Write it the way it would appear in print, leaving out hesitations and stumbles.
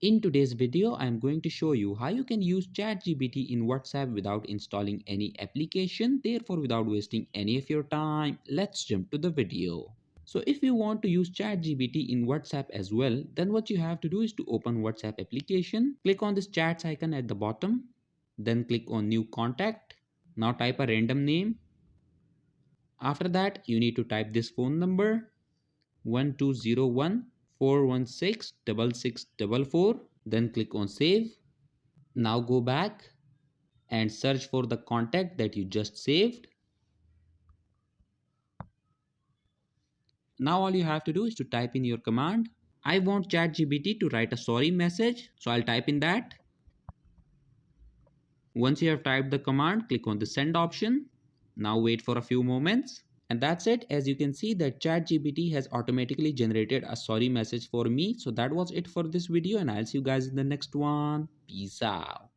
In today's video, I am going to show you how you can use ChatGPT in WhatsApp without installing any application, therefore without wasting any of your time. Let's jump to the video. So if you want to use ChatGPT in WhatsApp as well, then what you have to do is to open WhatsApp application, click on this chats icon at the bottom, then click on new contact. Now type a random name. After that, you need to type this phone number 1201 416 6644. Then click on save. Now go back and search for the contact that you just saved. Now all you have to do is to type in your command. I want ChatGPT to write a sorry message, so I'll type in that. Once you have typed the command, click on the send option. Now wait for a few moments. And that's it. As you can see that ChatGPT has automatically generated a sorry message for me. So that was it for this video, and I'll see you guys in the next one. Peace out.